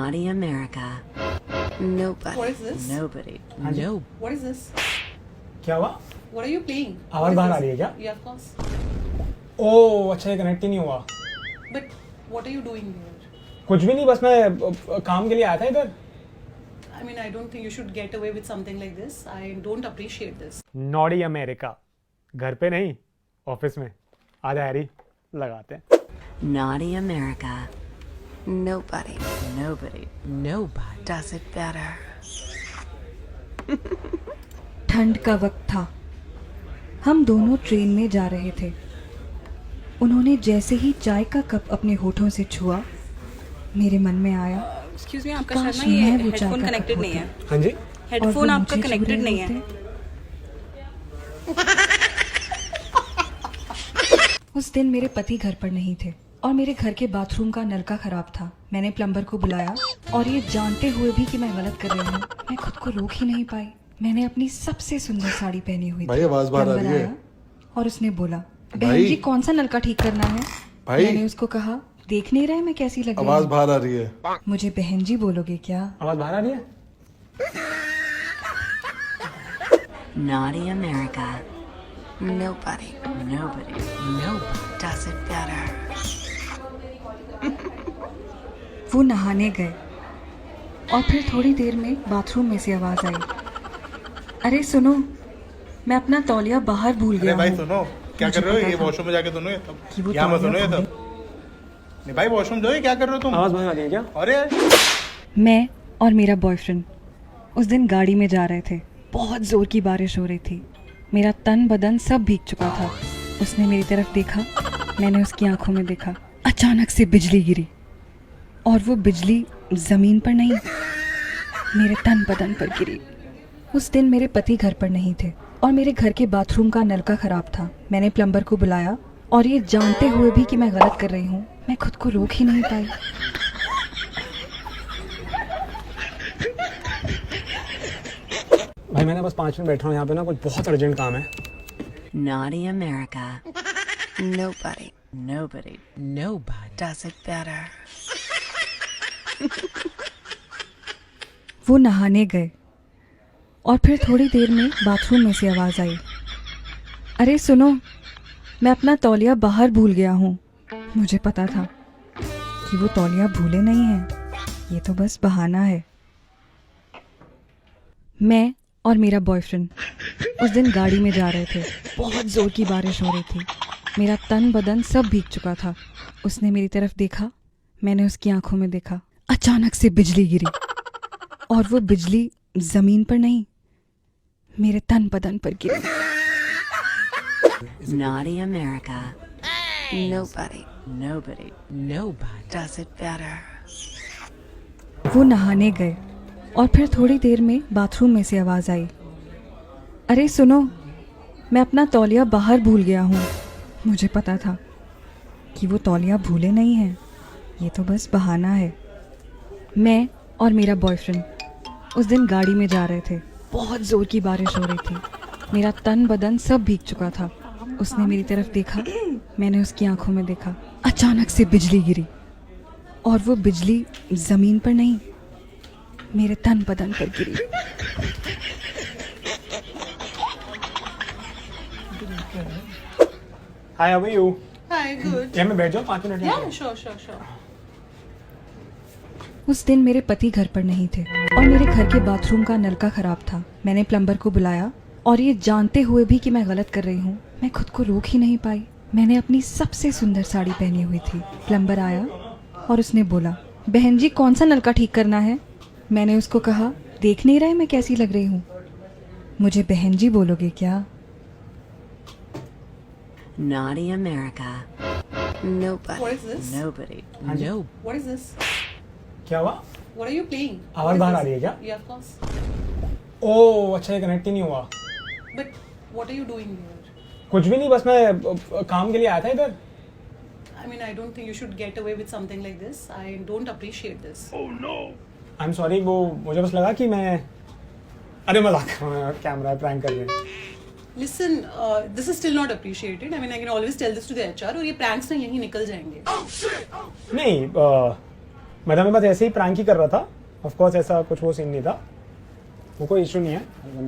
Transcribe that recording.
Naughty America. Nobody. What is this? Nobody. हाँ जी। No. What is this? क्या हुआ? What are you playing? आवाज बाहर आ रही है क्या? Yeah, of course. ओह अच्छा, ये कनेक्ट ही नहीं हुआ। But what are you doing here? कुछ भी नहीं, बस मैं काम के लिए आया था इधर। I mean, I don't think you should get away with something like this. I don't appreciate this. Naughty America, घर पे नहीं ऑफिस में। आजा हैरी, लगाते हैं। Naughty America. Nobody. Nobody. Nobody does it better. ठंड का वक्त था। हम दोनों ट्रेन में जा रहे थे। उन्होंने जैसे ही चाय का कप अपने होठों से छुआ, मेरे मन में आया, एक्सक्यूज मी, आपका काश शर्मा ये मैं वो चाय हेडफोन का कनेक्टेड कप नहीं है। होता। हाँ जी। और वो हेडफोन आपका मुझे छू कनेक्टेड रहे नहीं है। होते। उस दिन मेरे पति घर पर नहीं थे और मेरे घर के बाथरूम का नलका खराब था। मैंने प्लम्बर को बुलाया और ये जानते हुए भी कि मैं गलत कर रही हूँ, मैं खुद को रोक ही नहीं पाई। मैंने अपनी सबसे सुंदर साड़ी पहनी हुई भाई, थी। आवाज बाहर आ प्लम्बर रही है। आया और उसने बोला, भाई। बहन जी कौन सा नलका ठीक करना है? भाई। मैंने उसको कहा, देख नहीं रहे मैं कैसी लग रही आवाज हूँ? बाहर आ रही है। मुझे बहन जी बोलोगे क्या? आवाज बाहर आ रही है। Naughty America. Nobody. Nobody. Nobody does it better. वो नहाने गए और फिर थोड़ी देर में बाथरूम में से आवाज आई, अरे सुनो, मैं अपना तौलिया बाहर भूल गया अरे भाई हूँ। सुनो, क्या मुझे कर रहे हो? पता ये था वॉशरूम में जाके सुनो ये कि वो सब। यहाँ मत सुनो ये तौलिया सब। नहीं भाई, वॉशरूम जाओ, ये क्या कर रहे हो तुम? आवाज बाहर आ रही है क्या? अरे मैं और मेरा बॉयफ्रेंड उस दिन गाड़ी में जा रहे थे। बहुत जोर की बारिश हो रही थी। मेरा तन बदन सब भीग चुका था। उसने मेरी तरफ देखा, मैंने उसकी आंखों में देखा। अचानक से बिजली गिरी और वो बिजली जमीन पर नहीं, मेरे तन बदन पर गिरी। उस दिन मेरे पति घर पर नहीं थे और मेरे घर के बाथरूम का नलका खराब था। मैंने प्लम्बर को बुलाया और ये जानते हुए भी कि मैं गलत कर रही हूँ, मैं खुद को रोक ही नहीं पाई। भाई मैंने बस 5 मिनट बैठा हूँ यहाँ पे ना, कुछ बहुत अर्जेंट काम है। Naughty America. Nobody. Nobody. Nobody does it better. वो नहाने गए और फिर थोड़ी देर में बाथरूम में से आवाज आई, अरे सुनो, मैं अपना तौलिया बाहर भूल गया हूँ। मुझे पता था कि वो तौलिया भूले नहीं हैं, ये तो बस बहाना है। मैं और मेरा बॉयफ्रेंड उस दिन गाड़ी में जा रहे थे। बहुत जोर की बारिश हो रही थी। मेरा तन बदन सब भीग चुका था। उसने मेरी तरफ देखा, मैंने उसकी आंखों में देखा। अचानक से बिजली गिरी और वो बिजली जमीन पर नहीं, मेरे तन बदन पर गिरी। Naughty America. Nobody. Nobody. Nobody does it better. वो नहाने गए और फिर थोड़ी देर में बाथरूम में से आवाज आई, अरे सुनो, मैं अपना तौलिया बाहर भूल गया हूँ। मुझे पता था कि वो तौलिया भूले नहीं हैं, ये तो बस बहाना है। मैं और मेरा बॉयफ्रेंड उस दिन गाड़ी में जा रहे थे। बहुत जोर की बारिश हो रही थी। मेरा तन बदन सब भीग चुका था। उसने मेरी तरफ देखा, मैंने उसकी आंखों में देखा। अचानक से बिजली गिरी और वो बिजली जमीन पर नहीं, मेरे तन बदन पर गिरी। Hi, how are you? Hi, good. यहाँ में बैठ जाओ 5 मिनट। Yeah, sure. उस दिन मेरे पति घर पर नहीं थे और मेरे घर के बाथरूम का नलका खराब था। मैंने प्लम्बर को बुलाया और ये जानते हुए भी कि मैं गलत कर रही हूँ, मैं खुद को रोक ही नहीं पाई। मैंने अपनी सबसे सुंदर साड़ी पहनी हुई थी। प्लम्बर आया और उसने बोला, बहन जी कौन सा नलका ठीक करना है? मैंने उसको कहा, देख नहीं रहे मैं कैसी लग रही हूँ? मुझे बहन जी बोलोगे क्या? Naughty America. Nobody. What is this? Nobody. हाँ जी। No. What is this? क्या हुआ? What are you playing? आवाज What is बाहर आ this? रही है क्या? Yeah, of course. ओह अच्छा, ये कनेक्ट ही नहीं हुआ। But what are you doing here? कुछ भी नहीं, बस मैं काम के लिए आया था इधर। I mean, I don't think you should get away with something like this. I don't appreciate this. I am sorry, वो मुझे बस लगा कि मैं, अरे मजाक कर रहा हूँ, कैमरा प्रैंक कर रहे हैं। Listen, this is still not appreciated. I mean, I can always tell this to the HR और ये pranks ना यहीं निकल जाएंगे. नहीं, मतलब मैं बस ऐसे ही प्रैंक ही कर रहा था, ऑफ कोर्स ऐसा कुछ वो सीन नहीं था, वो कोई इशू नहीं है।